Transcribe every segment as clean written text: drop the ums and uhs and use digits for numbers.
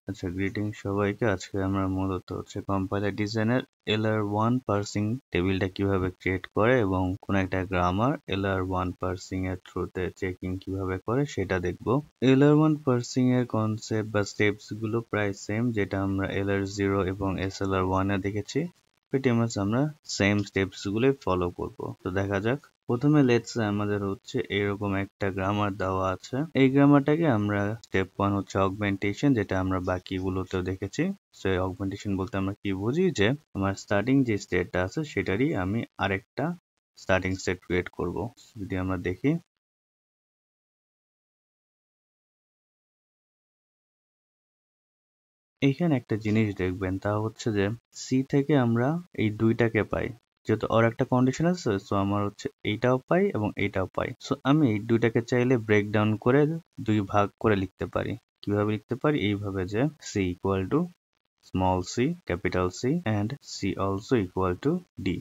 আচ্ছা, গ্রিটিং সবাইকে। আজকে আমরা মূলত কম্পাইলার ডিজাইনের LR1 পার্সিং টেবিলটা কিভাবে ক্রিয়েট করে এবং কোন একটা গ্রামার LR1 পার্সিং এর থ্রুতে চেকিং কিভাবে করে সেটা দেখব। LR1 পার্সিং এর কনসেপ্ট বা স্টেপস গুলো প্রায় সেম, যেটা আমরা LR0 এবং SLR1 এ দেখেছি। প্রিটি মাচ আমরা সেম স্টেপস গুলোই ফলো করব। তো দেখা যাক। প্রথমে লেটস আমাদের এরকম একটা গ্রামার দেওয়া আছে। এই গ্রামারটাকে আমরা স্টেপ 1 অগমেন্টেশন, যেটা আমরা বাকিগুলোতেও দেখেছি। সো অগমেন্টেশন বলতে আমরা কি বুঝি, যে আমার স্টার্টিং যে স্টেটটা আছে সেটারই আমি আরেকটা স্টার্টিং স্টেট ক্রিয়েট করব। যদি আমরা দেখি, এইখানে একটা জিনিস দেখবেন, তা হচ্ছে যে সি থেকে আমরা এই দুইটাকে পাই। যেহেতু ওর একটা কন্ডিশন আছে, সো আমার এইটাও পাই এবং এইটাও পাই। সো আমি এই দুইটাকে চাইলে ব্রেক ডাউন করে দুই ভাগ করে লিখতে পারি। কিভাবে লিখতে পারি? এইভাবে, যে C equal to small C capital C and C also equal to D.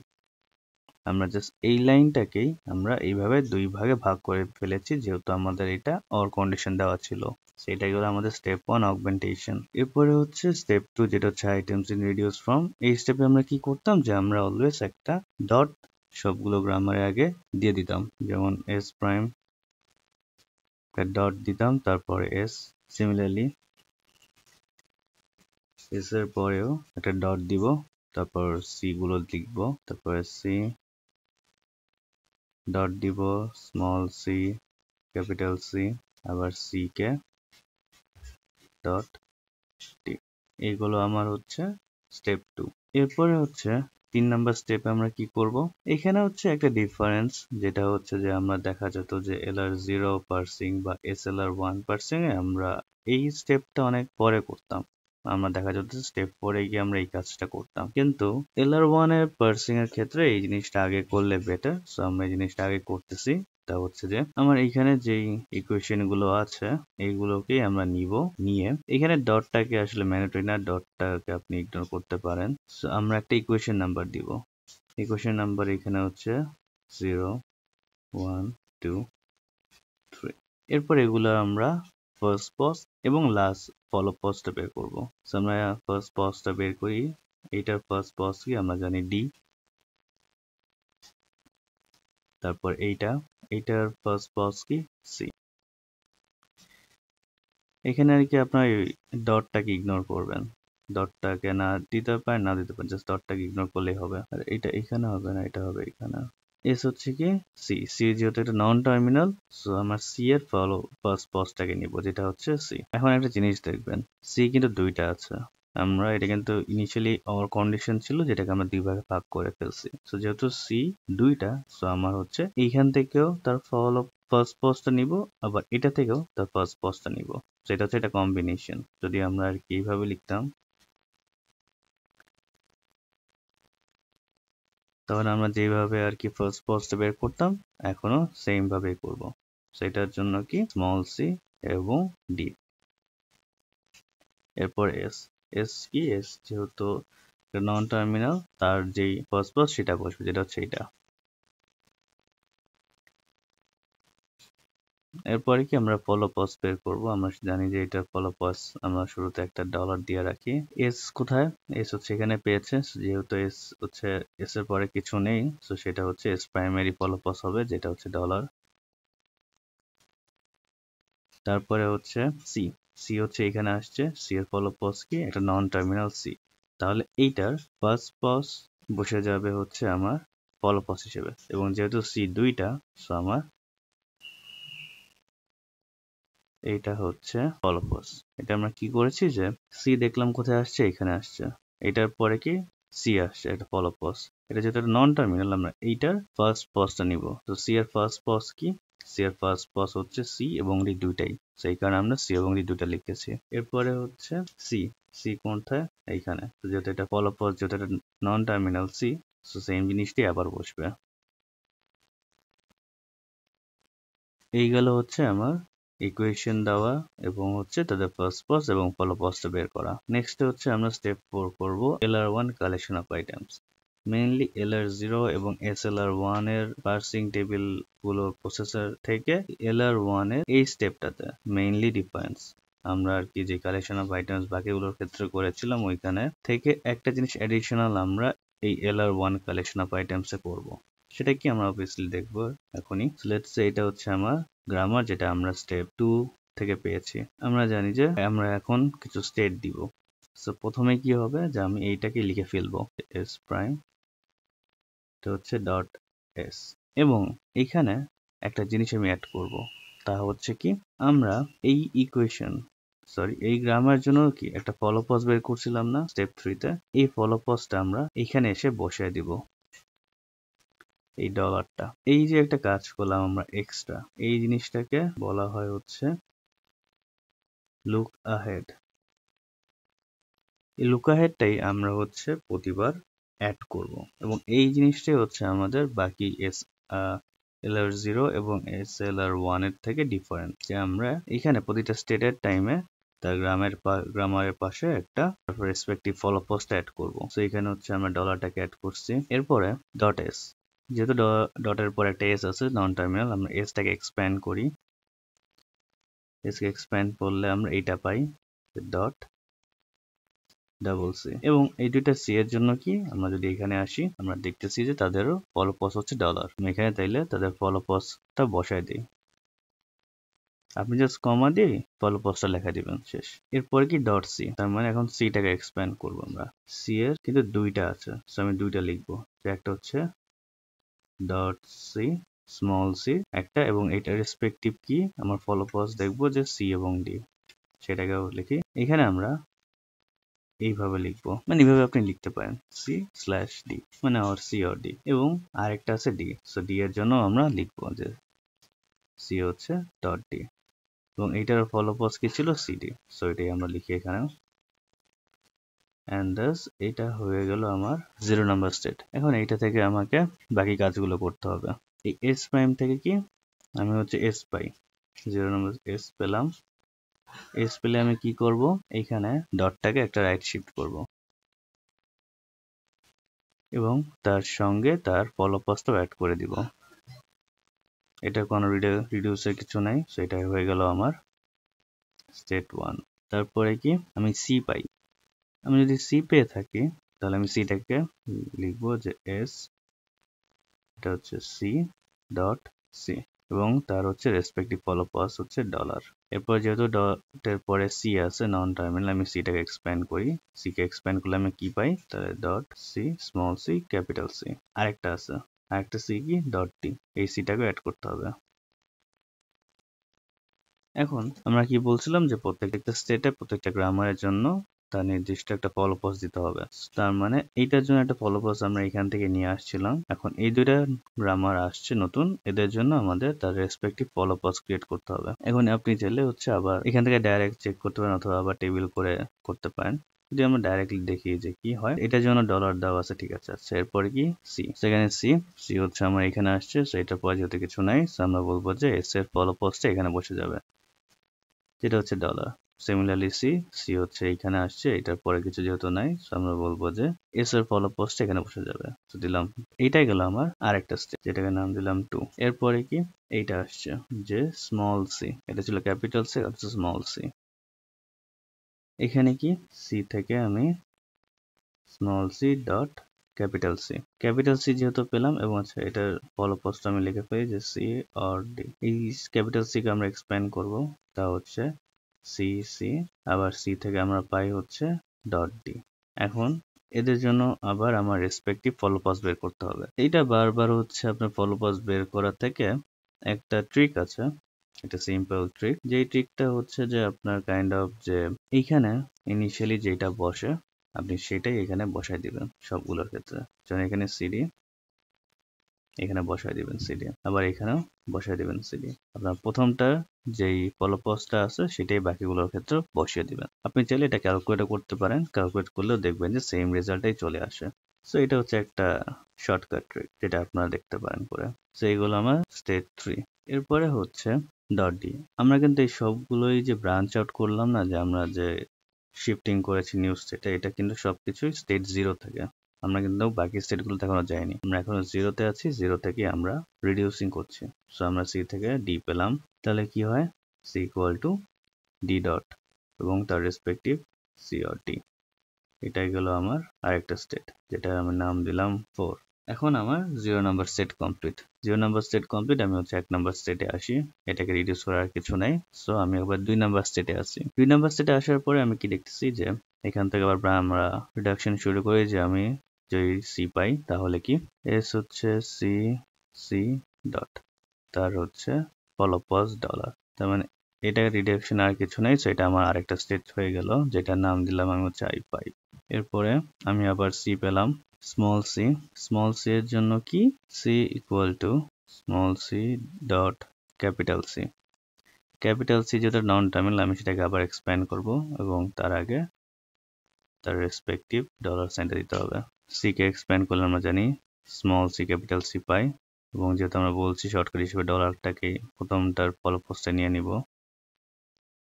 আমরা জাস্ট এই লাইনটাকেই আমরা এইভাবে দুই ভাগে ভাগ করে ফেলেছি, যেহেতু আমাদের এটা অর কন্ডিশন দেওয়া ছিল। সেটাই হলো আমাদের স্টেপ 1 অগমেন্টেশন। এরপরে স্টেপ 2, যেটা আইটেমস ইন রিডিউস ফর্ম। এই স্টেপে আমরা কি করতাম, যে আমরা অলওয়েজ একটা ডট সবগুলো গ্রামারের আগে দিয়ে দিতাম। যেমন এস প্রাইম, একটা ডট দিতাম, তারপরে এস। সিমিলারলি এস এর পরেও একটা ডট দিব, তারপর সি গুলো লিখবো, তারপরে সি ডট দিব, স্মল সি ক্যাপিটাল সি, আবার সি কে ডট টি। এইগুলো আমার স্টেপ 2। এরপরে 3 নাম্বার স্টেপে আমরা কি করব, এখানে একটা ডিফারেন্স, যেটা যে আমরা দেখা যেত যে LR0 পার্সিং বা SLR1 পার্সিং এ আমরা এই স্টেপটা অনেক পরে করতাম। আমরা দেখা যেত স্টেপ 4 গিয়ে আমরা এই কাজটা করতাম, কিন্তু LR1 এর পার্সিং এর ক্ষেত্রে এই জিনিসটা আগে করলে বেটার। সো আমরা এই জিনিসটা আগে করতেছি। তা যে আমার এইখানে যেই ইকুয়েশন গুলো আছে এইগুলোকে আমরা নিয়ে এখানে ডটটাকে আসলে ম্যান্ডেটরি না, ডটটাকে আপনি ইগনোর করতে পারেন। সো আমরা একটা ইকুয়েশন নাম্বার দিব। ইকুয়েশন নাম্বার এখানে 0 1 2 3। এরপর এগুলো আমরা ফার্স্ট পজ এবং লাস্ট ফলো পজটা বের করব। সো আমরা ফার্স্ট পজটা বের করি। এইটার ফার্স্ট পজ কি আমরা জানি ডি, তারপর এইটার ফার্স্ট পজ কি সি। এখানে আর কি আপনার ডটটাকে ইগনোর করবেন। ডটটাকে না দিতে পারেন, না দিতে পারেন, জাস্ট ডটটাকে ইগনোর করলেই হবে। আর এটা এখানে হবে না, এটা হবে এখানে। এস কি সি। সি যেহেতু এটা নন টার্মিনাল, সো আমরা সি এর ফার্স্ট পজটাকে নিব, যেটা সি। এখন একটা জিনিস দেখবেন, সি কিন্তু দুইটা আছে। আমরা এটা কিন্তু ইনিশিয়ালি আমার কন্ডিশন ছিল, যেটাকে আমরা দুই ভাগে ভাগ করে ফেলছি। সো যেহেতু সি দুইটা, সো আমার এইখান থেকেও তার ফার্স্ট পজটা নিব, আবার এটা থেকেও তার ফার্স্ট পজটা নিব। সেটা এটা কম্বিনেশন। যদি আমরা আর কি এইভাবে লিখতাম, তাহলে আমরা যেভাবে আর কি ফার্স্ট পজটা বের করতাম, এখনো সেম ভাবেই করব। সেটার জন্য কি স্মল সি এবং ডি, এরপর এস। এস কি এস যেহেতু নন টার্মিনাল, তার যেই ফার্স্ট পজ সেটা বসবে, যেটা এটা। এরপরে কি আমরা ফলো পজ বের করব। আমরা জানি যে এটা ফলো পজ আমরা শুরুতে একটা ডলার দিয়ে রাখি। এস কোথায়? এস এখানে পেয়েছে, যেহেতু এস এস এর পরে কিছু নেই, তো সেটা এস প্রাইমারি ফলো পজ হবে, যেটা ডলার। তারপরে সি। সি এখানে আসছে, সি এর ফলো পজ কি একটা নন টার্মিনাল সি। তাহলে এইটার ফার্স্ট পজ বসে যাবে আমার ফলো পজ হিসেবে, এবং যেহেতু সি দুইটা, সো আমার এইটা ফলো পজ। এটা আমরা কি করেছি, যে সি দেখলাম কোথায় আসছে, এখানে আসছে। এটার পরে কি সি আসছে, এটা ফলো পজ। এটা যেহেতু নন টার্মিনাল, আমরা এইটার ফার্স্ট পজটা নিব। তো সি এর ফার্স্ট পজ কি? সি এর ফার্স্ট পজ সি এবং ডি দুইটাই, সেই কারণে আমরা সি এবং ডি দুইটা লিখেছি। এরপরে সি। সি কোনটায়? এইখানে। তো যেহেতু এটা ফলো পজ, যেহেতু এটা non terminal C, so same জিনিসটি আবার বসবে। এই গেল আমার ইকুয়েশন দেওয়া এবং তাদের ফার্স্ট পজ এবং ফলো পজটা বের করা। নেক্সট আমরা স্টেপ 4 করব LR1 collection of items. Mainly LR0 এবং SLR1 এর পার্সিং টেবিল গুলো প্রসেসর থেকে LR1 এর এই স্টেপটাতে মেইনলি ডিফারেন্স। আমরা আর কি যে কালেকশন অফ আইটেমস বাকিগুলোর ক্ষেত্রে করেছিলাম ওইখানে থেকে একটা জিনিস অ্যাডিশনাল আমরা এই LR1 কালেকশন অফ আইটেমসে করব। সেটা কি আমরা অবভিয়াসলি দেখবো এখনই। লেটস সে এটা হচ্ছে আমার গ্রামার, যেটা আমরা স্টেপ 2 থেকে পেয়েছি। আমরা জানি যে আমরা এখন কিছু স্টেট দিব। সো প্রথমে কি হবে যে আমি এইটাকে লিখে ফেলবো s প্রাইম, এটা হচ্ছে ডট s, এবং এইখানে একটা জিনিস আমি অ্যাড করব, তা হচ্ছে কি আমরা এই ইকুয়েশন এই গ্রামার জন্য কি একটা ফলোপস বের করছিলাম না স্টেপ 3 তে, এই ফলোপসটা আমরা এখানে এসে বসিয়ে দিব এই ডলারটা। এই যে একটা কাজ করলাম আমরা এক্সট্রা, এই জিনিসটাকে বলা হয় হচ্ছে লুক আহেড। এই লুক আহেডটাই আমরা হচ্ছে প্রতিবার অ্যাড করব, এবং এই জিনিসটাই হচ্ছে আমাদের বাকি LR0 এবং SLR1 এর থেকে ডিফারেন্ট, যে আমরা এখানে প্রতিটা স্টেটের টাইমে তার গ্রামারের পাশে একটা রেসপেক্টিভ ফলোপোস্ট অ্যাড করব। সো এখানে হচ্ছে আমরা ডলারটাকে অ্যাড করছি। এরপরে ডট এস, যেহেতু ডটের পর একটা এস আছে নন টার্মিনাল, আমরা এসটাকে এক্সপ্যান্ড করি। এসকে এক্সপ্যান্ড করলে আমরা এইটা পাই ডট ডাবল সি, এবং এই দুইটা সি এর জন্য কি আমরা যদি এখানে আসি আমরা দেখতেছি যে তাদেরও ফলোপস হচ্ছে ডলার। আমি এখানে তাইলে তাদের ফলোপসটা বসাই দিই, আপনি জাস্ট কমা দিয়ে ফলোপসটা লেখা দিবেন, শেষ। এরপরে কি ডট সি, তার মানে এখন সিটাকে এক্সপ্যান্ড করবো আমরা। সি এর কিন্তু দুইটা আছে, সো আমি দুইটা লিখবো, একটা হচ্ছে ডট সি স্মল সি একটা, এবং এটা রেসপেক্টিভ কি আমার ফলোপস দেখবো যে সি এবং ডি, সেটাকেও লিখি। এখানে আমরা এইভাবে লিখবো, মানে এইভাবে আপনি লিখতে পারেন C/D, মানে আর সি অর ডি, এবং আরেকটা আছে ডি। সো ডি এর জন্য আমরা লিখবো যে সি হচ্ছে ডট ডি, এবং এইটার ফলোপস কি ছিল সিডি। সো এটাই আমরা লিখি এখানে, এন্ড দাস এটা হয়ে গেল আমার 0 নাম্বার স্টেট। এখন এইটা থেকে আমাকে বাকি কাজগুলো করতে হবে। এই এস প্রাইম থেকে কি আমি হচ্ছে এস পাই, 0 নাম্বার এস পেলাম। এস পেলে আমি কি করব, এইখানে ডটটাকে একটা রাইট শিফট করব, এবং তার সঙ্গে তার ফলোপসটাও অ্যাড করে দিব। এটা কোনো রিডিউসের কিছু নাই, সো এটা হয়ে গেল আমার স্টেট 1। তারপরে কি আমি সি পাই, আমি যদি সি পেয়ে থাকি তাহলে আমি সিটাকে লিখবো যে এস, এটা হচ্ছে সি ডট সি, এবং তার হচ্ছে রেসপেক্টিভ ফলোপস হচ্ছে ডলার। এরপর যেহেতু ডটের পরে সি আছে নন টার্মিনাল, আমি সিটাকে এক্সপ্যান্ড করি। সি কে এক্সপ্যান্ড করলে আমি কি পাই, তাহলে dot C small C capital C. আরেকটা আছে, আরেকটা সি কি ডট টি, এই সিটাকে অ্যাড করতে হবে। এখন আমরা কি বলছিলাম যে প্রত্যেকটা স্টেটে প্রত্যেকটা গ্রামারের জন্য তার নির্দিষ্ট একটা ফলোপস দিতে হবে। তার মানে এইটার জন্য একটা ফলোপস আমরা এখান থেকে নিয়ে আসছিলাম। এখন এই দুইটা গ্রামার আসছে নতুন, এদের জন্য আমাদের তার রেসপেক্টিভ ফলোপস ক্রিয়েট করতে হবে। এখন আপনি চাইলে হচ্ছে আবার এখান থেকে ডাইরেক্ট চেক করতে পারেন, অথবা আবার টেবিল করে করতে পারেন। যদি আমরা ডাইরেক্টলি দেখি যে কি হয়, এটার জন্য ডলার দেওয়া আছে, ঠিক আছে। আচ্ছা, এরপরে কি সি, সেখানে সি হচ্ছে আমার এখানে আসছে, সো এটার পরে যেহেতু কিছু নাই, সো আমরা বলবো যে এস এর ফলোপসটা এখানে বসে যাবে, যেটা হচ্ছে ডলার। সিমিলারলি সি হচ্ছে এইখানে আসছে, এটার পরে কিছু যেহেতু নাই, আমরা বলবো যে এস এর ফলোপসটা এখানে বসে যাবে। তো দিলাম, এইটাই গেল আমার আরেকটা স্টেপ, যেটাকে নাম দিলাম 2। এরপরে কি এইটা আসছে যে স্মল সি, এটা ছিল ক্যাপিটাল সি, এটা হচ্ছে স্মল সি। এখানে কি সি থেকে আমি small C dot capital C যেহেতু পেলাম, এবং আচ্ছা এটার ফলোপসটা আমি লিখে পাই যে সি অর ডি। এই ক্যাপিটাল সি কে আমরা এক্সপ্যান্ড করব, তা হচ্ছে সি, আবার সি থেকে আমরা পাই হচ্ছে ডট ডি। এখন এদের জন্য আবার আমার রেসপেক্টিভ ফলোপস বের করতে হবে। এইটা বারবার হচ্ছে আপনার ফলোপস বের করা থেকে একটা ট্রিক আছে, এটা সিম্পল ট্রিক। যেই ট্রিকটা হচ্ছে যে আপনার কাইন্ড অফ যে এইখানে ইনিশিয়ালি যেটা বসে আপনি সেটাই এখানে বসাই দিবেন সবগুলোর ক্ষেত্রে। যেমন এখানে সিডি, এখানে বসাই দিবেন সিডি, আবার এখানেও বসাই দিবেন সিডি। আপনার প্রথমটা যেই ফলোপসটা আছে সেটাই বাকিগুলোর ক্ষেত্রে বসিয়ে দিবেন। আপনি চাইলে এটা ক্যালকুলেট করতে পারেন, ক্যালকুলেট করলেও দেখবেন যে সেম রেজাল্টটাই চলে আসে। সো এটা হচ্ছে একটা শর্টকাট ট্রিক, যেটা আপনারা দেখতে পারেন করে। সো এইগুলো আমার স্টেট 3। এরপরে হচ্ছে ডট ডি। আমরা কিন্তু এই সবগুলোই যে ব্রাঞ্চ আউট করলাম না, যে আমরা যে শিফটিং করেছি নিউ স্টেটে, এটা কিন্তু সবকিছুই স্টেট 0 থেকে। আমরা কিন্তু বাকি স্টেটগুলোতে এখনো যাইনি, আমরা এখনো 0-তে আছি। 0 থেকে আমরা রিডিউসিং করছি। সো আমরা সি থেকে ডি পেলাম, তাহলে কি হয়, C equal to D dot এবং তার রেসপেক্টিভ সি অর ডি। এটাই গেল আমার আরেকটা স্টেট, যেটা আমি নাম দিলাম 4। এখন আমার 0 number set complete. 0 number set complete. আমি হচ্ছে 1 নাম্বার স্টেটে আসি, এটাকে রিডিউস করার কিছু নাই। সো আমি একবার 2 নাম্বার স্টেটে আসি। 2 নাম্বার স্টেটে আসার পরে আমি কি দেখতেছি যে এখান থেকে আবার আমরা রিডাকশন শুরু করি, যে আমি যদি সি পাই তাহলে কি এস হচ্ছে সি সি ডট, তার হচ্ছে ফলোপস ডলার। তার মানে এটা রিডাকশন আর কিছু নাই। সো এটা আমার আরেকটা স্টেট হয়ে গেল, যেটার নাম দিলাম আমি হচ্ছে i5। এরপরে আমি আবার সি পেলাম, স্মল সি। স্মল সি এর জন্য কি C equal to small C dot capital C. Capital C যেটা নন টার্মিনাল, আমি সেটাকে আবার এক্সপ্যান্ড করব এবং তার আগে তার রেসপেক্টিভ ডলার সাইনটা দিতে হবে। সি কে এক্সপ্যান্ড করলে আমরা জানি স্মল সি ক্যাপিটাল সি পাই, এবং যেহেতু আমরা বলছি শর্টকাট হিসেবে ডলারটাকে প্রথমটার ফলোপসটা নিয়ে নিব,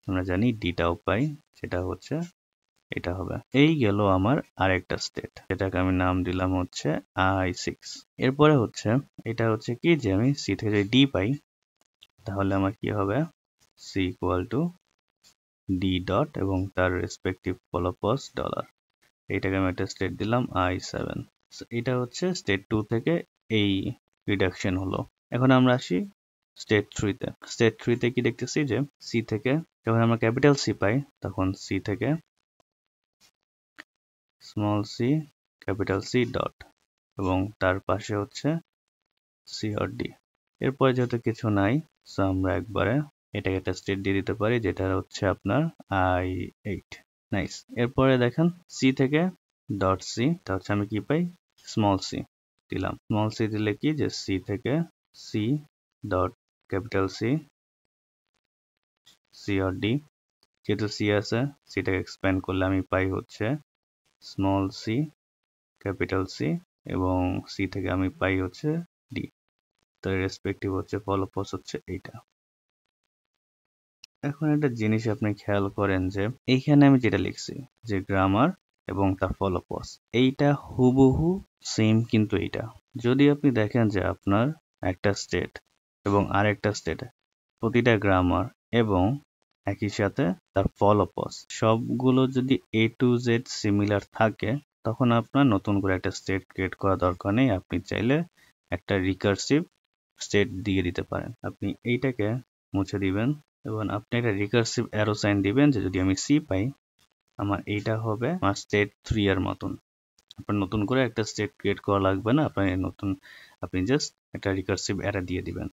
আমরা জানি ডিটাও পাই, সেটা হচ্ছে এটা হবে। এই গেল আমার আরেকটা স্টেট, যেটাকে আমি নাম দিলাম হচ্ছে i6। এরপরে হচ্ছে এটা হচ্ছে কি যে আমি সি থেকে যদি ডি পাই তাহলে আমার কি হবে C equal to D dot এবং তার রেসপেক্টিভ ফলোপস ডলার। এইটাকে আমি একটা স্টেট দিলাম i7। এটা হচ্ছে স্টেট 2 থেকে এই রিডাকশন হলো। এখন আমরা আসি স্টেট 3 তে। স্টেট 3 তে কি দেখতেছি যে সি থেকে যখন আমরা ক্যাপিটাল সি পাই তখন সি থেকে small C capital C dot এবং তার পাশে হচ্ছে সি অর ডি। এরপরে যেহেতু কিছু নাই, সো আমরা একবারে এটাকে একটা স্টেট দিয়ে দিতে পারি, যেটা হচ্ছে আপনার i8। নাইস। এরপরে দেখেন সি থেকে ডট সি, তা হচ্ছে আমি কি পাই স্মল সি দিলাম। স্মল সি দিলে কি যে সি থেকে C dot capital C C or D. যেহেতু সি আছে, সিটাকে এক্সপ্যান্ড করলে আমি পাই হচ্ছে স্মল সি ক্যাপিটাল সি এবং সি থেকে আমি পাই হচ্ছে ডি। তার রেসপেক্টিভ হচ্ছে ফলোপস হচ্ছে এইটা। এখন একটা জিনিস আপনি খেয়াল করেন যে এইখানে আমি যেটা লিখছি যে গ্রামার এবং তার ফলোপস, এইটা হুবহু সেম, কিন্তু এইটা যদি আপনি দেখেন যে আপনার একটা স্টেট এবং আরেকটা স্টেটে প্রতিটা গ্রামার এবং একই সাথে তার ফলোপস সবগুলো যদি A to Z সিমিলার থাকে, তখন আপনার নতুন করে একটা স্টেট ক্রিয়েট করা দরকার নেই। আপনি চাইলে একটা রিকার্সিভ স্টেট দিয়ে দিতে পারেন। আপনি এইটাকে মুছে দিবেন এবং আপনি একটা রিকার্সিভ অ্যারো সাইন দিবেন যে যদি আমি সি পাই আমার এইটা হবে আমার স্টেট 3 এর মতন। আপনার নতুন করে একটা স্টেট ক্রিয়েট করা লাগবে না, আপনি জাস্ট একটা রিকার্সিভ অ্যারে দিয়ে দিবেন।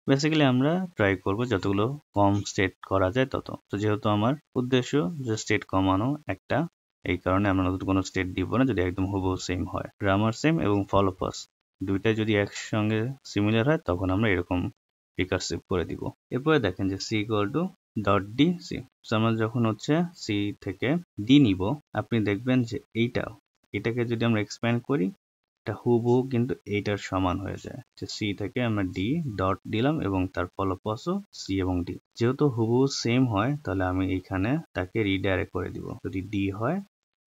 বেসিক্যালি আমরা ট্রাই করব যতগুলো কম স্টেট করা যায় তত। তো যেহেতু আমার উদ্দেশ্য যে স্টেট কমানো একটা, এই কারণে আমরা নতুন কোনো স্টেট দিব না যদি একদম হুবহু সেম হয়। গ্রামার সেম এবং ফলোপস দুইটাই যদি একসঙ্গে সিমিলার হয় তখন আমরা এরকম রিকার্সিভ করে দিব। এরপরে দেখেন যে C equal to dot D C. আমরা যখন হচ্ছে সি থেকে ডি নিব, আপনি দেখবেন যে এটাকে যদি আমরা এক্সপ্যান্ড করি এটা হুবহু কিন্তু এইটার সমান হয়ে যায়, যে সি থেকে আমরা ডি ডট দিলাম এবং তার ফলোপসও সি এবং ডি। যেহেতু হুবহু সেম হয় তাহলে আমি এইখানে তাকে রিডাইরেক্ট করে দিব। যদি ডি হয়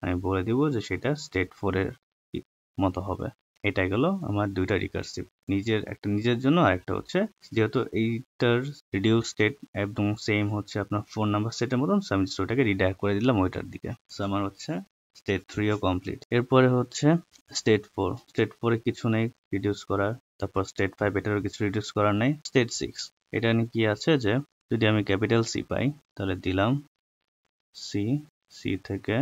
আমি বলে দিব যে সেটা স্টেট 4 এর মতো হবে। এটা গেল আমার দুইটা রিকার্সিভ, নিজের জন্য আর একটা হচ্ছে যেহেতু এইটার রিডিউস স্টেট একদম সেম হচ্ছে আপনার 4 নাম্বার সেটের মতন, আমি ওটাকে রিডাইরেক্ট করে দিলাম ওইটার দিকে। সো আমার হচ্ছে স্টেট 3 ও কমপ্লিট। এরপরে হচ্ছে স্টেট 4। স্টেট 4 এ কিছু নেই রিডিউস করার। তারপর স্টেট 5 এটারও কিছু রিডিউস করার নেই। স্টেট 6 এটা নিয়ে কি আছে যে যদি আমি ক্যাপিটাল সি পাই তাহলে দিলাম সি, সি থেকে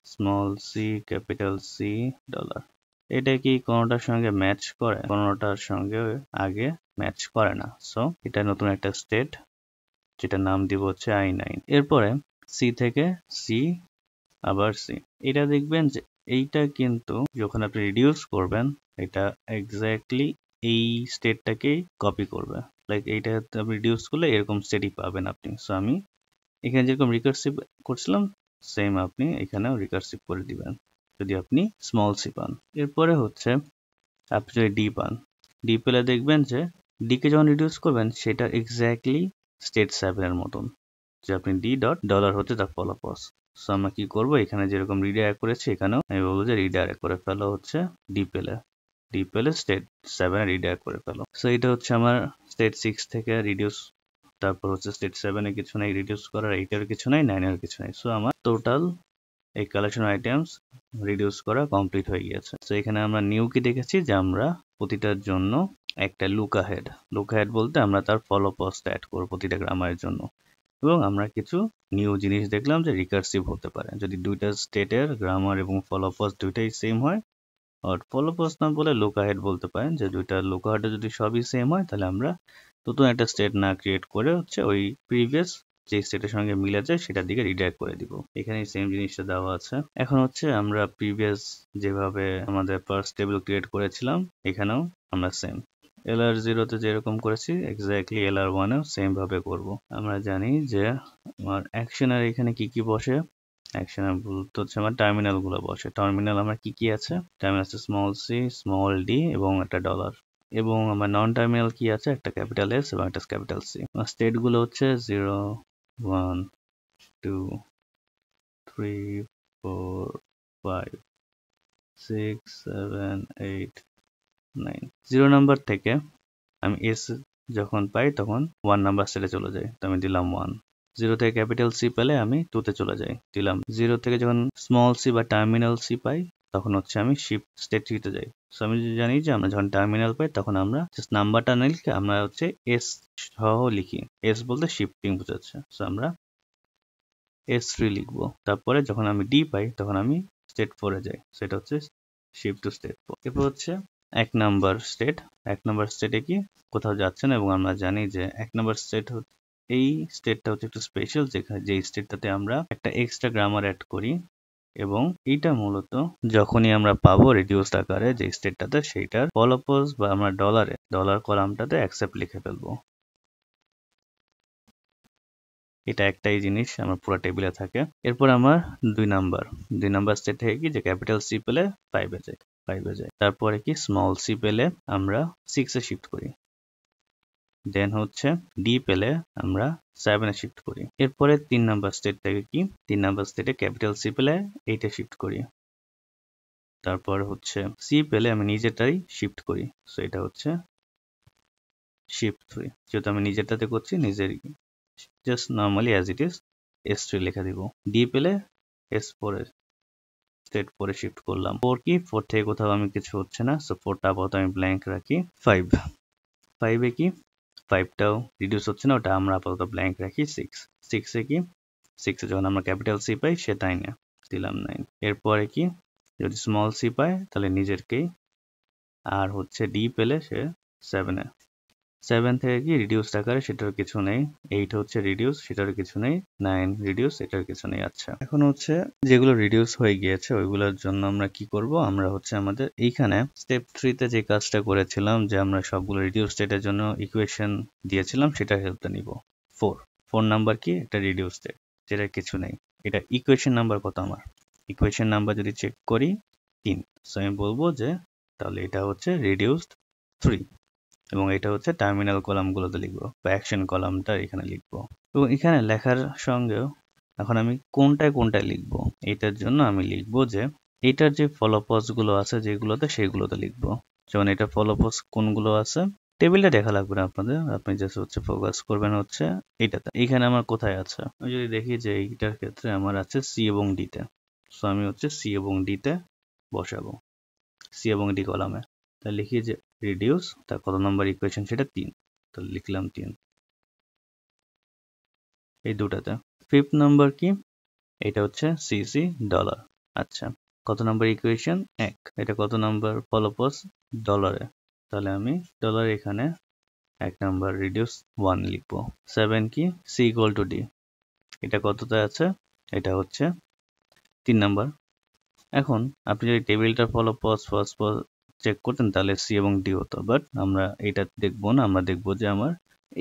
small C capital C dollar. এটা কি কোনোটার সঙ্গে ম্যাচ করে? কোনোটার সঙ্গে আগে ম্যাচ করে না। সো এটা নতুন একটা স্টেট, যেটা নাম দিব হচ্ছে i9। এরপরে সি থেকে সি আবার সি। এটা দেখবেন যে এইটা কিন্তু যখন আপনি রিডিউস করবেন এটা এক্স্যাক্টলি এই স্টেটটাকেই কপি করবে। লাইক এইটা আপনি রিডিউস করলে এরকম স্টেটই পাবেন আপনি। সো আমি এখানে যেরকম রিকার্সিভ করছিলাম সেম আপনি এখানেও রিকার্সিভ করে দিবেন যদি আপনি স্মল সি পান। এরপরে হচ্ছে আপনি যদি ডি পান, ডি পেলে দেখবেন যে ডিকে যখন রিডিউস করবেন সেটা এক্স্যাক্টলি স্টেট 7 এর মতন, যে আপনি ডি ডট ডলার হচ্ছে তার ফলোপস। সো আমরা কি করবো, এখানে যেরকম রিডাইরেক্ট করেছি এখানেও আমি বলবো যে রিডাইরেক্ট করে ফেলো হচ্ছে ডি পেলে স্টেট 7 এ রিডাইরেক্ট করে ফেলো। সো এটা হচ্ছে আমার স্টেট 6 থেকে রিডিউস তারপর হচ্ছে স্টেট 7 এ কিছু নাই, রিডিউস করার 8 এর কিছু নাই, 9 এর কিছু নাই। সো আমার টোটাল এই কালেকশন আইটেমস রিডিউস করা কমপ্লিট হয়ে গিয়েছে। তো এখানে আমরা নিউ কি দেখেছি যে আমরা প্রতিটার জন্য একটা লুক আহেড বলতে আমরা তার ফলো পস্ট অ্যাড করব প্রতিটা গ্রামারের জন্য, এবং আমরা কিছু নিউ জিনিস দেখলাম যে রিকার্সিভ হতে পারে যদি দুইটা স্টেটের গ্রামার এবং ফলো পস্ট দুইটাই সেম হয়। আর ফলো পস্ট না বলে লুক আহেড বলতে পারেন, যে দুইটা লুক আহেডে যদি সবই সেম হয় তাহলে আমরা নতুন একটা স্টেট না ক্রিয়েট করে হচ্ছে ওই প্রিভিয়াস যে স্টেটের সঙ্গে মিলে যায় সেটার দিকে রিডাইরেক্ট করে দিব। এখানে সেম জিনিসটা দেওয়া আছে। এখন হচ্ছে আমরা প্রিভিয়াস যেভাবে আমাদের ফার্স্ট টেবিল ক্রিয়েট করেছিলাম এখানেও আমরা সেম LR0 তে যেরকম করেছি এক্স্যাক্টলি LR1 এও সেম ভাবে করব। আমরা জানি যে আমার অ্যাকশনের এখানে কি কি বসে, অ্যাকশনের বলতে হচ্ছে আমার টার্মিনাল গুলো বসে। টার্মিনাল আমার কি কি আছে, টার্মিনাল আছে স্মল সি, স্মল ডি এবং একটা ডলার, এবং আমার নন টার্মিনাল কি আছে, একটা ক্যাপিটাল এস এবং একটা ক্যাপিটাল সি। স্টেট গুলো হচ্ছে 0 1 2 3 4 5 6 7 8 9। 0 নাম্বার থেকে আমি এস যখন পাই তখন 1 নাম্বার স্টেটে চলে যাই, তো আমি দিলাম 1। 0 থেকে ক্যাপিটাল সি পেলে আমি 2 তে চলে যাই, দিলাম। 0 থেকে যখন স্মল সি বা টার্মিনাল সি পাই তখন হচ্ছে আমি শিফট স্টেট 3 তে যাই। সো আমি জানি যে আমরা যখন টার্মিনাল পাই তখন আমরা জাস্ট নাম্বারটা না লিখে আমরা হচ্ছে এস সহ লিখি। এস বলতে শিফটিং বোঝাচ্ছে। সো আমরা S3 লিখবো। তারপরে যখন আমি ডি পাই তখন আমি স্টেট 4 এ যাই, সেটা হচ্ছে শিফট টু স্টেট 4। এরপর হচ্ছে 1 নাম্বার স্টেট। 1 নাম্বার স্টেটে কি কোথাও যাচ্ছে না, এবং আমরা জানি যে 1 নাম্বার স্টেট এই স্টেটটা হচ্ছে একটু স্পেশাল, যেখানে যে স্টেটটাতে আমরা একটা এক্সট্রা গ্রামার অ্যাড করি, এবং এইটা মূলত যখনই আমরা পাবো রিডিউসড আকারে যে স্টেটটাতে সেইটার ফলোপোজ বা আমরা ডলার কলামটাতে অ্যাকসেপ্ট লিখে ফেলবো। এটা একটাই জিনিস আমার পুরো টেবিলে থাকে। এরপর আমার 2 নাম্বার স্টেট থেকে কি যে ক্যাপিটাল সি পেলে 5 এ যায়। তারপরে কি স্মল সি পেলে আমরা 6 এ শিফট করি। দেন হচ্ছে ডি পেলে আমরা 7 এ শিফট করি। এরপরে 3 নাম্বার স্টেট থেকে কি 3 নাম্বার স্টেটে ক্যাপিটাল সি পেলে 8 এ শিফট করি। তারপর হচ্ছে সি পেলে আমি নিজেরটাই শিফট করি। সো এটা হচ্ছে শিফট 3। যেহেতু আমি নিজেরটাতে করছি, নিজের just normally as it is S3 লেখা দিব। ডি পেলে S4 a state 4 A shift করলাম। 4 কি 4 থেকে কোথাও আমি কিছু হচ্ছে না, সো 4টা আপাতত আমি ব্ল্যাঙ্ক রাখি। 5 এ কি 5টাও রিডিউস হচ্ছে না, ওটা আমরা আপাতত ব্ল্যাঙ্ক রাখি। 6 এ কি 6 এ যখন আমরা ক্যাপিটাল সি পাই সে 9 এ দিলাম 9। এরপরে কি যদি স্মল সি পায় তাহলে নিজেরকেই, আর হচ্ছে ডি পেলে সে 7 এ। 7 থেকে কি রিডিউসড আকারে সেটার কিছু নেই। 8 হচ্ছে রিডিউস, সেটার কিছু নেই। 9 রিডিউস, এটার কিছু নেই। আচ্ছা, এখন হচ্ছে যেগুলো রিডিউস হয়ে গিয়েছে ওইগুলোর জন্য আমরা কি করব, আমরা হচ্ছে আমাদের এইখানে স্টেপ 3 তে যে কাজটা করেছিলাম যে আমরা সবগুলো রিডিউস স্টেটের জন্য ইকুয়েশন দিয়েছিলাম সেটা হেল্পটা নিব। 4 নাম্বার কি একটা রিডিউস স্টেট যেটা কিছু নেই। এটা ইকুয়েশন নাম্বার কত, আমার ইকুয়েশন নাম্বার যদি চেক করি 3। সো আমি বলবো যে তাহলে এটা হচ্ছে রিডিউসড 3, এবং এটা হচ্ছে টার্মিনাল কলামগুলোতে লিখবো বা অ্যাকশন কলামটা এখানে লিখবো। এবং এখানে লেখার সঙ্গেও এখন আমি কোনটায় লিখবো, এটার জন্য আমি লিখবো যে এটার যে ফলোপস গুলো আছে যেগুলোতে সেগুলোতে লিখবো। যেমন এটা ফলোপস কোনগুলো আছে টেবিলটা দেখা লাগবে না আপনাদের, আপনি জাস্ট হচ্ছে ফোকাস করবেন হচ্ছে এইটাতে। এখানে আমার কোথায় আছে, আমি যদি দেখি যে এইটার ক্ষেত্রে আমার আছে সি এবং ডি তে। সো আমি হচ্ছে সি এবং ডি তে বসাবো, সি এবং ডি কলামে। তাহলে লিখি যে রিডিউস, তার কত নম্বর ইকুয়েশন সেটা 3, তো লিখলাম 3 এই দুটাতে। 5th নাম্বার কি, এটা হচ্ছে সিসি ডলার। আচ্ছা, কত নম্বর ইকুয়েশন 1, এটা কত নম্বর ফলোপস ডলারে, তাহলে আমি ডলার এখানে 1 নাম্বার রিডিউস 1 লিখবো। 7 কি সি ইকুয়াল টু ডি, এটা কততে আছে, এটা হচ্ছে 3 নাম্বার। এখন আপনি যদি টেবিলটার ফলোপস ফার্স্ট চেক করতেন তাহলে সি এবং ডি হতো, বাট আমরা এটা দেখবো না, আমরা দেখবো যে আমার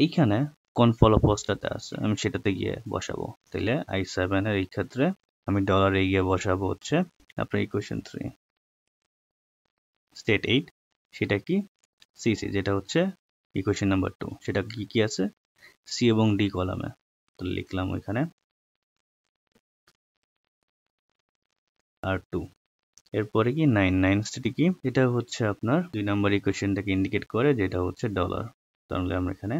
এইখানে কোন ফলোপসটাতে আছে আমি সেটাতে গিয়ে বসাবো। তাহলে i7 এর এই ক্ষেত্রে আমি ডলারে গিয়ে বসাবো হচ্ছে আপনার ইকুয়েশন 3। স্টেট 8 সেটা কি সিসি, যেটা হচ্ছে ইকুয়েশন নাম্বার 2, সেটা কি কি আছে সি এবং ডি কলামে, তো লিখলাম ওইখানে আর 2। এরপরে কি 9 স্টেটে কি, এটা হচ্ছে আপনার 2 নাম্বার ইকুয়েশনটাকে ইন্ডিকেট করে যেটা হচ্ছে ডলার, তাহলে আমরা এখানে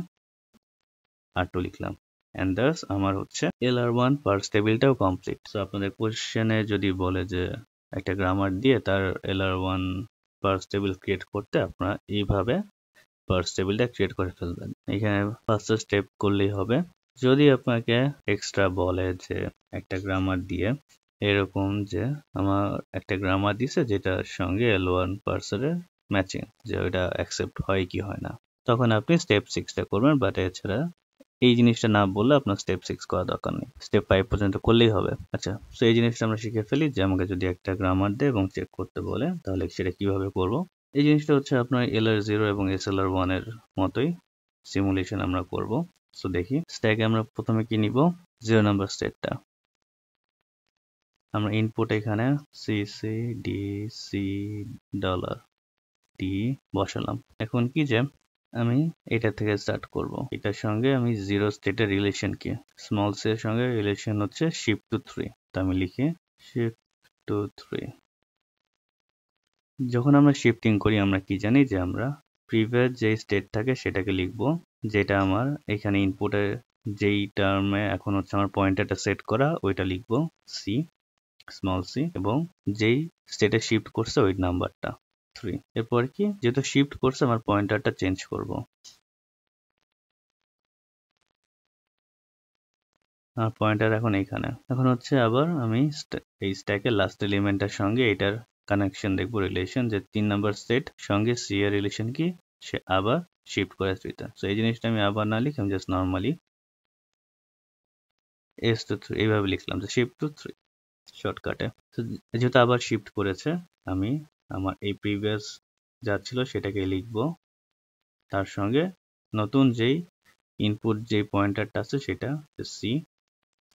R2 লিখলাম। and thus আমার হচ্ছে LR1 parse টেবিলটাও কমপ্লিট। সো আপনাদের কোশ্চেনে যদি বলে যে একটা গ্রামার দিয়ে তার LR1 parse টেবিল ক্রিয়েট করতে, আপনারা এইভাবে parse টেবিলটা ক্রিয়েট করে ফেলবেন। এখানে ফার্স্ট স্টেপ করলেই হবে। যদি আপনাকে এক্সট্রা বলে যে একটা গ্রামার দিয়ে এরকম যে আমার একটা গ্রামার দিছে যেটার সঙ্গে L1 পার্সের ম্যাচিং, যে ওটা অ্যাকসেপ্ট হয় কি হয় না, তখন আপনি স্টেপ 6টা করবেন। বাট এছাড়া এই জিনিসটা না বললে আপনার স্টেপ 6 করা দরকার নেই, স্টেপ 5 পর্যন্ত করলেই হবে। আচ্ছা, সো এই জিনিসটা আমরা শিখে ফেলি যে আমাকে যদি একটা গ্রামার দেয় এবং চেক করতে বলে তাহলে সেটা কিভাবে করব। এই জিনিসটা হচ্ছে আপনার LR0 এবং SLR1 এর মতোই সিমুলেশন আমরা করব। সো দেখি, স্ট্যাকে আমরা প্রথমে কি নিব, 0 নাম্বার স্টেটটা। আমরা ইনপুট এখানে $CC$D বসালাম। এখন কি যে আমি এটা থেকে স্টার্ট করব। এটার সঙ্গে আমি 0 স্টেটের রিলেশন কি, স্মল সি এর সঙ্গে রিলেশন হচ্ছে শিফট টু 3। তো আমি লিখি শিফট টু 3। যখন আমরা শিফটিং করি আমরা কি জানি যে আমরা প্রিভিয়াস যে স্টেট থাকে সেটাকে লিখব, যেটা আমার এখানে ইনপুটের যেই টার্মে এখন হচ্ছে আমার পয়েন্টারটা সেট করা ওইটা লিখব সি, স্মল সি, এবং যেই স্টেটে শিফট করছে ওই নাম্বারটা 3। এরপর কি, যেহেতু শিফট করছে আমার পয়েন্টারটা চেঞ্জ করব। আর পয়েন্টার এখন এইখানে। এখন হচ্ছে আবার আমি এই স্ট্যাকের লাস্ট এলিমেন্টের সঙ্গে এটার কানেকশন দেখবো, রিলেশন, যে 3 নাম্বার সেট সঙ্গে সি এর রিলেশন কি, সে আবার শিফট করে 3তে। সো এই জিনিসটা আমি আবার না লিখে আমি জাস্ট নর্মালি এস টু 3 এইভাবে লিখলাম, যে শিফট টু 3 শর্টকাটে। তো যেহেতু আবার শিফট করেছে, আমি আমার এই প্রিভিয়াস যা ছিল সেটাকে লিখব, তার সঙ্গে নতুন যেই ইনপুট যেই পয়েন্টারটা আছে সেটা সি,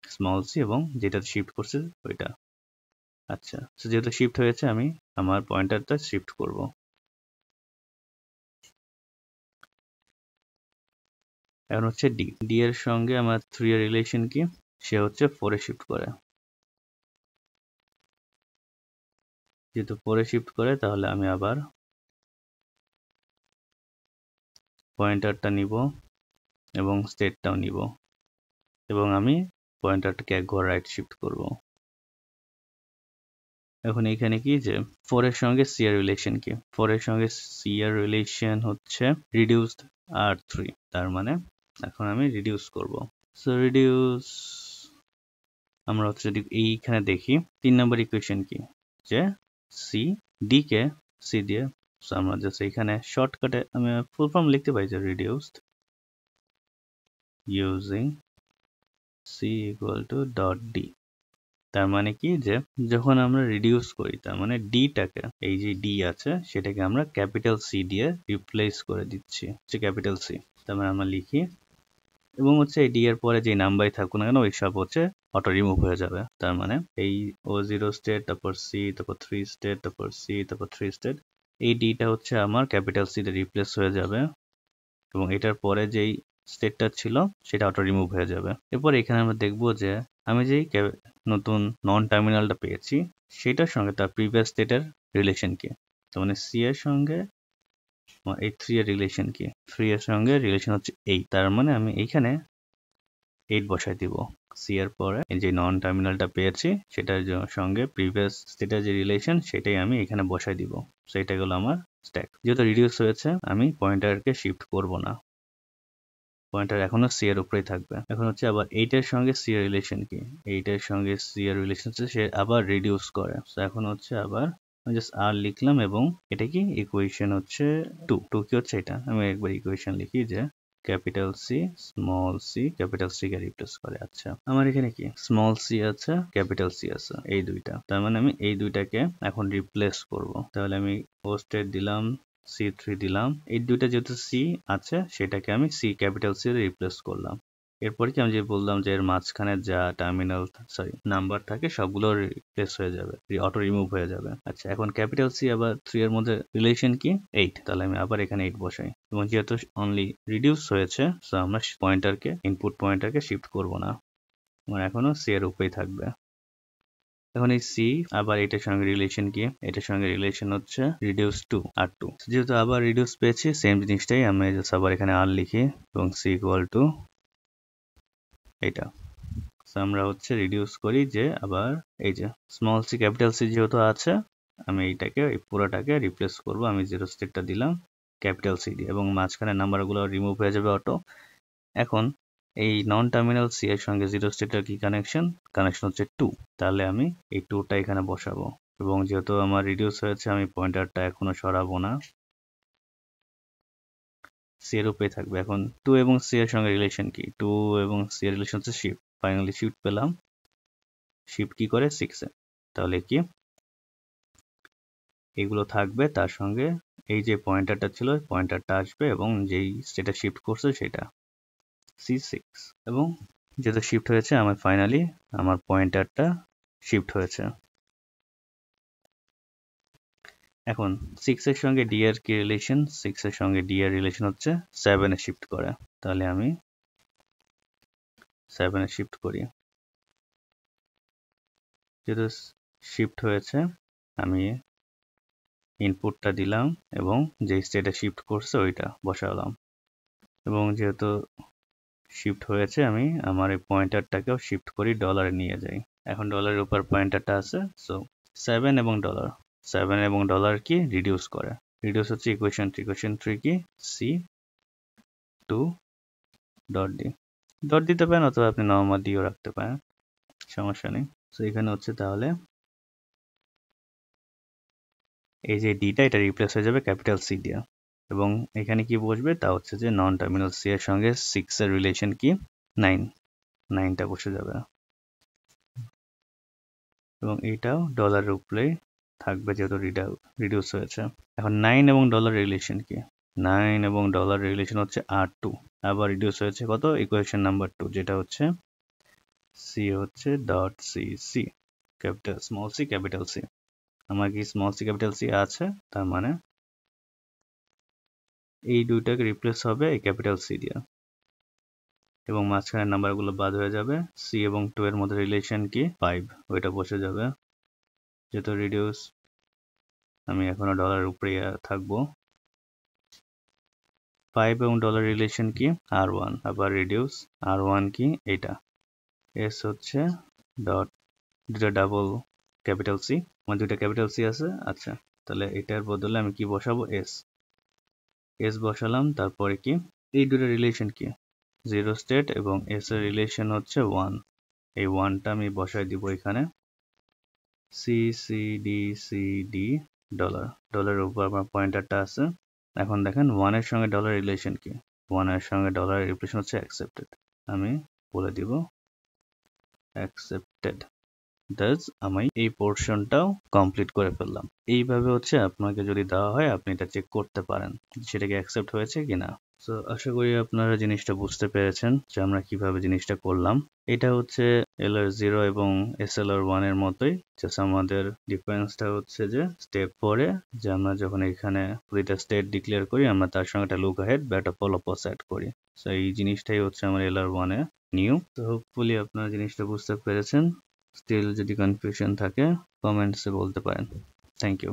স্মল সি, এবং যেটা শিফট করছে ওইটা। আচ্ছা, তো যেহেতু শিফট হয়েছে আমি আমার পয়েন্টারটা শিফট করব। এখন হচ্ছে ডি এর সঙ্গে আমার 3 এর রিলেশন কি, সে হচ্ছে 4 এ শিফট করে। যেহেতু 4 এ শিফট করে তাহলে আমি আবার পয়েন্টারটা নিব এবং স্টেটটাও নিব, এবং আমি পয়েন্টারটাকে এক ঘর রাইট শিফট করব। এখন এখানে কি যে 4 এর সঙ্গে সি এর রিলেশন কি, 4 এর সঙ্গে সি এর রিলেশন হচ্ছে রিডিউসড R3। তার মানে এখন আমি রিডিউস করব। সো রিডিউস আমরা হচ্ছে যদি এইখানে দেখি 3 নম্বর ইকুয়েশন কি, যে সি ডি কে সি দিয়ে, সো আমরা জাস্ট এখানে শর্টকাটে আমি ফুল ফর্ম লিখতে পারি যে reduced using C equal to dot D. তার মানে কি যে যখন আমরা রিডিউস করি তার মানে ডিটাকে, এই যে ডি আছে সেটাকে আমরা ক্যাপিটাল সি দিয়ে রিপ্লেস করে দিচ্ছি, হচ্ছে ক্যাপিটাল সি। তার মানে আমরা লিখি, এবং হচ্ছে এই ডি এর পরে যে নাম্বারই থাকুক না কেন ওই সব হচ্ছে অটো রিমুভ হয়ে যাবে। তার মানে এই O0 স্টেট, তারপর সি, তারপর 3 স্টেট, তারপর সি, তারপর 3 স্টেট, এই ডিটা হচ্ছে আমার ক্যাপিটাল সি তে রিপ্লেস হয়ে যাবে, এবং এটার পরে যেই স্টেটটা ছিল সেটা অটো রিমুভ হয়ে যাবে। এরপর এখানে আমরা দেখব যে আমি যেই নতুন নন টার্মিনালটা পেয়েছি সেটার সঙ্গে তার প্রিভিয়াস স্টেটের রিলেশন কি, তার মানে সি এর সঙ্গে এই 3 এর রিলেশন কি, 3 এর সঙ্গে রিলেশন হচ্ছে 8। তার মানে আমি এইখানে 8 বসাই দিব। সি এর পরে যে নন টার্মিনালটা পেয়েছি সেটার সঙ্গে প্রিভিয়াস স্টেটের যে রিলেশন সেটাই আমি এখানে বসাই দিব। সেটা হলো আমার স্ট্যাক। যেহেতু রিডিউস হয়েছে আমি পয়েন্টারকে শিফট করব না, পয়েন্টার এখনো সি এর উপরেই থাকবে। এখন হচ্ছে আবার 8 এর সঙ্গে সি এর রিলেশন কি, 8 এর সঙ্গে সি এর রিলেশন হচ্ছে সে আবার রিডিউস করে। সো এখন হচ্ছে আবার জাস্ট আর লিখলাম, এবং এটা কি ইকুয়েশন হচ্ছে 2 কি হচ্ছে এটা, আমি একবার ইকুয়েশন লিখি যে capital C small C capital C কে রিপ্লেস করে। আচ্ছা, আমার এখানে কি স্মল সি আছে, ক্যাপিটাল সি আছে, এই দুইটা। তার মানে আমি এই দুইটাকে এখন রিপ্লেস করব। তাহলে আমি ও স্টেট দিলাম, C3 দিলাম, এই দুইটা যেহেতু সি আছে সেটাকে আমি সি ক্যাপিটাল সি দিয়ে রিপ্লেস করলাম। এরপরে কি আমি যে বললাম যে এর মাঝখানে যা টার্মিনাল নাম্বার থাকে সবগুলো রিপ্লেস হয়ে যাবে, অটো রিমুভ হয়ে যাবে। আচ্ছা, এখন ক্যাপিটাল সি আবার 3 এর মধ্যে রিলেশন কি 8, তাহলে আমি আবার এখানে 8 বসাই, এবং যেহেতু অনলি রিডিউস হয়েছে সো আমরা পয়েন্টারকে ইনপুট পয়েন্টারকে শিফট করব না, আমার এখনো সি এর উপরেই থাকবে। এখন এই সি আবার এটার সঙ্গে রিলেশন কি, এটার সঙ্গে রিলেশন হচ্ছে রিডিউস টু R2। যেহেতু আবার রিডিউস পেয়েছি সেম জিনিসটাই আমি জাস্ট আবার এখানে আর লিখি, এবং সি ইকুয়াল টু এটা। আমরা হচ্ছে রিডিউস করি যে আবার এই যে স্মল সি ক্যাপিটাল সি যেহেতু আছে, আমি এইটাকে এই পুরোটাকে রিপ্লেস করব। আমি জিরো স্টেটটা দিলাম ক্যাপিটাল সি দিয়ে এবং মাঝখানে নাম্বারগুলো রিমুভ হয়ে যাবে অটো। এখন এই নন টার্মিনাল সি এর সঙ্গে জিরো স্টেটের কি কানেকশন হচ্ছে 2। তাহলে আমি এই 2টা এখানে বসাবো এবং যেহেতু আমার রিডিউস হয়েছে আমি পয়েন্টারটা এখনো সরাবো না, সি এর উপরে থাকবে। এখন 2 এবং সি এর সঙ্গে রিলেশন কি? 2 এবং সি এর রিলেশন হচ্ছে শিফট। ফাইনালি শিফট পেলাম। শিফট কি করে? 6 এ। তাহলে কি এগুলো থাকবে, তার সঙ্গে এই যে পয়েন্টারটা ছিল পয়েন্টারটা আসবে এবং যেই স্টেটে শিফট করছে সেটা C6। এবং যেহেতু শিফট হয়েছে আমার ফাইনালি আমার পয়েন্টারটা শিফট হয়েছে। এখন 6 এর সঙ্গে ডি এর কি রিলেশন? 6 এর সঙ্গে ডি এর রিলেশন হচ্ছে 7 এ শিফট করে। তাহলে আমি 7 এ শিফট করি। যেহেতু শিফট হয়েছে আমি ইনপুটটা দিলাম এবং যে স্টেটে শিফট করছে ওইটা বসালাম। এবং যেহেতু শিফট হয়েছে আমি আমার এই পয়েন্টারটাকেও শিফট করি, ডলারে নিয়ে যাই। এখন ডলারের উপর পয়েন্টারটা আছে, সো 7 এবং ডলার। 7 এবং ডলার কি রিডিউস করে? রিডিউস হচ্ছে ইকুয়েশন 3 কি C2 ডট ডি। ডট দিতে পারেন অথবা আপনি নর্মাল দিয়েও রাখতে পারেন, সমস্যা নেই। সো এখানে হচ্ছে তাহলে এই যে ডিটা এটা রিপ্লেস হয়ে যাবে ক্যাপিটাল সি দিয়ে এবং এখানে কি বসবে তা হচ্ছে যে নন টার্মিনাল সি এর সঙ্গে 6 এর রিলেশন কি 9টা বসে যাবে এবং এইটাও ডলারের উপরে থাকবে যেহেতু রিডিউস হয়েছে। এখন 9 এবং ডলার রিলেশন কি? 9 এবং ডলার রিলেশন হচ্ছে R2, আবার রিডিউস হয়েছে কত? ইকুয়েশন নাম্বার 2 যেটা হচ্ছে সি হচ্ছে dot C C capital small C capital C. আমার কি স্মল সি ক্যাপিটাল সি আছে, তার মানে এই দুইটাকে রিপ্লেস হবে এই ক্যাপিটাল সি দিয়ে এবং মাঝখানের নাম্বারগুলো বাদ হয়ে যাবে। সি এবং 2 এর মধ্যে রিলেশন কি 5, ওইটা বসে যাবে। যেহেতু রিডিউস আমি এখনো ডলারের উপরে থাকবো। 5 এবং ডলার রিলেশন কি R1, আবার রিডিউস R1 কি এটা এস হচ্ছে ডট দুটা ডাবল ক্যাপিটাল সি, মানে দুইটা ক্যাপিটাল সি আছে। আচ্ছা, তাহলে এটার বদলে আমি কি বসাবো? এস বসালাম। তারপরে কি এই দুটো রিলেশন কি জিরো স্টেট এবং এস এর রিলেশন হচ্ছে 1। এই 1টা আমি বসাই দিব এখানে। সি ডলার, ডলারের উপর আমার পয়েন্টারটা আছে। এখন দেখেন 1 এর সঙ্গে ডলার রিলেশন কি? 1 এর সঙ্গে ডলার রিলেশন হচ্ছে অ্যাকসেপ্টেড। আমি বলে দিব অ্যাকসেপ্টেড। দাস আমি এই পোর্শনটাও কমপ্লিট করে ফেললাম। এইভাবে হচ্ছে আপনাকে যদি দেওয়া হয় আপনি এটা চেক করতে পারেন সেটা কি অ্যাকসেপ্ট হয়েছে কিনা। সো আশা করি আপনারা জিনিসটা বুঝতে পেরেছেন যে আমরা কিভাবে জিনিসটা করলাম। এটা হচ্ছে LR0 এবং SLR1 এর মতোই, জাস্ট আমাদের ডিফারেন্সটা হচ্ছে যে স্টেপ 4 এ যে আমরা যখন এখানে প্রতিটা স্টেট ডিক্লেয়ার করি আমরা তার সঙ্গে একটা লুক আহেড বা একটা ফলো পজ অ্যাড করি। সো এই জিনিসটাই হচ্ছে আমার LR1 এ নিউ। তো হোপফুলি আপনারা জিনিসটা বুঝতে পেরেছেন। স্টিল যদি কনফিউশন থাকে কমেন্টসে বলতে পারেন। Thank you.